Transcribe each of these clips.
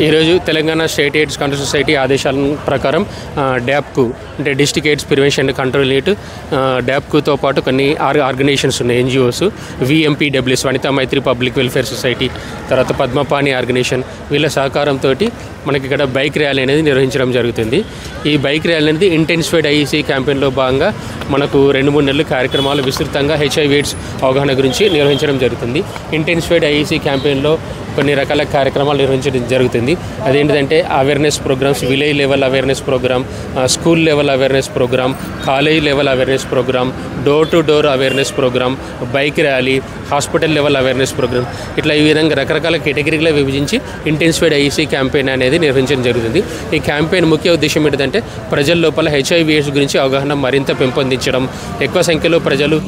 ఈరోజు Telangana state AIDS control society ఆదేశాల ప్రకారం డ్యాప్కు అంటే district AIDS prevention and control unit డ్యాప్కుతో పాటు కొన్ని ఆర్గనైజేషన్స్ ఉన్నాయి, NGOs, VMPWS Vanitha Maitri public welfare society, తర్వాత పద్మపాణి ఆర్గనైజేషన్, వీళ్ళ సహకారంతో మనకి ఇక్కడ బైక్ ర్యాలీ అనేది నిర్వహించడం జరుగుతుంది. ఈ బైక్ ర్యాలీ అనేది ఇంటెన్సిఫైడ్ IEC క్యాంపెయిన్లో భాగంగా మనకు 2-3 నెలలు కార్యక్రమాలు విస్తృతంగా HIV ఎయిడ్స్ అవగాహన గురించి నిర్వహించడం జరుగుతుంది. ఇంటెన్సిఫైడ్ IEC క్యాంపెయిన్లో కొన్ని రకాల కార్యక్రమాలు నిర్వహించడం జరుగుతుంది. అదేంటంటే awareness programmes, village level awareness programme, school level awareness programme, college level awareness programme, door to door awareness programme, bike rally, hospital level awareness programme, ఇట్లా ఈ విధంగా రకరకాల కేటగిరీలో విభజించి ఇంటెన్సిఫైడ్ IEC క్యాంపెయిన్ అనేది నిర్వహించడం జరుగుతుంది. ఈ క్యాంపెయిన్ ముఖ్య ఉద్దేశం ఏంటంటే ప్రజల లోపల HIV ఎయిడ్స్ గురించి అవగాహన మరింత పెంపొందించడం, ఎక్కువ సంఖ్యలో ప్రజలు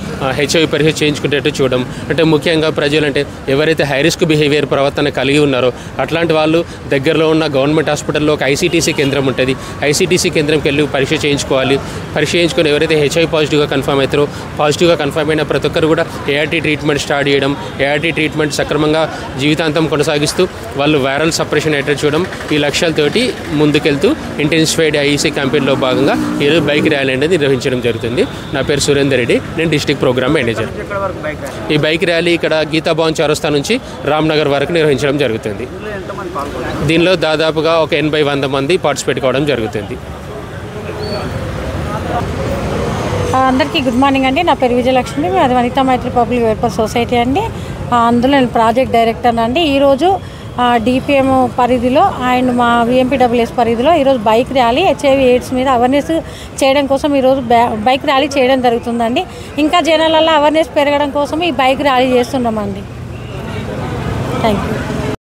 HIV పరీక్ష చేయించుకునేట్టు చూడడం. అంటే ముఖ్యంగా ప్రజలు అంటే ఎవరైతే హై రిస్క్ బిహేవియర్ ప్రవర్తన కలిగి ఉన్నారో అట్లాంటి వాళ్ళు దగ్గరలో ఉన్న గవర్నమెంట్ హాస్పిటల్లో ఒక ICTC కేంద్రం ఉంటుంది. ICTC కేంద్రంకి వెళ్ళి పరీక్ష చేయించుకోవాలి. పరీక్ష చేయించుకొని ఎవరైతే HIV పాజిటివ్గా కన్ఫర్మ్ అవుతారో, పాజిటివ్గా కన్ఫర్మ్ అయిన ప్రతి ఒక్కరు కూడా ART ట్రీట్మెంట్ స్టార్ట్ చేయడం, ART ట్రీట్మెంట్ సక్రమంగా జీవితాంతం కొనసాగిస్తూ వాళ్ళు వైరల్ సపరేషన్ అయ్యేటట్టు చూడడం, ఈ లక్ష్యాలతోటి ముందుకెళ్తూ ఇంటెన్సిఫైడ్ IEC క్యాంపెయిన్లో భాగంగా ఈరోజు బైక్ ర్యాలీ అనేది నిర్వహించడం జరుగుతుంది. నా పేరు సురేందర్ రెడ్డి, నేను డిస్ట్రిక్ట్ ప్రోగ్రామ్ మేనేజర్. ఈ బైక్ ర్యాలీ ఇక్కడ గీతాభవన్ చౌరస్తా నుంచి రామ్నగర్ వరకు నిర్వహించడం జరుగుతుంది. దీనిలో దాదాపుగా ఒక 80-100 మంది పార్టిసిపేట్ కావడం జరుగుతుంది. అందరికీ గుడ్ మార్నింగ్ అండి. నా పేరు విజయలక్ష్మి, అది Vanitha Maitri public welfare society అండి. అందులో నేను ప్రాజెక్ట్ డైరెక్టర్ అండి. ఈరోజు DPM పరిధిలో అండ్ మా VMPWS పరిధిలో ఈరోజు బైక్ ర్యాలీ HIV ఎయిడ్స్ మీద అవేర్నెస్ చేయడం కోసం ఈరోజు బైక్ ర్యాలీ చేయడం జరుగుతుందండి. ఇంకా జనాలలో అవేర్నెస్ పెరగడం కోసం ఈ బైక్ ర్యాలీ చేస్తున్నామండి. Thank you.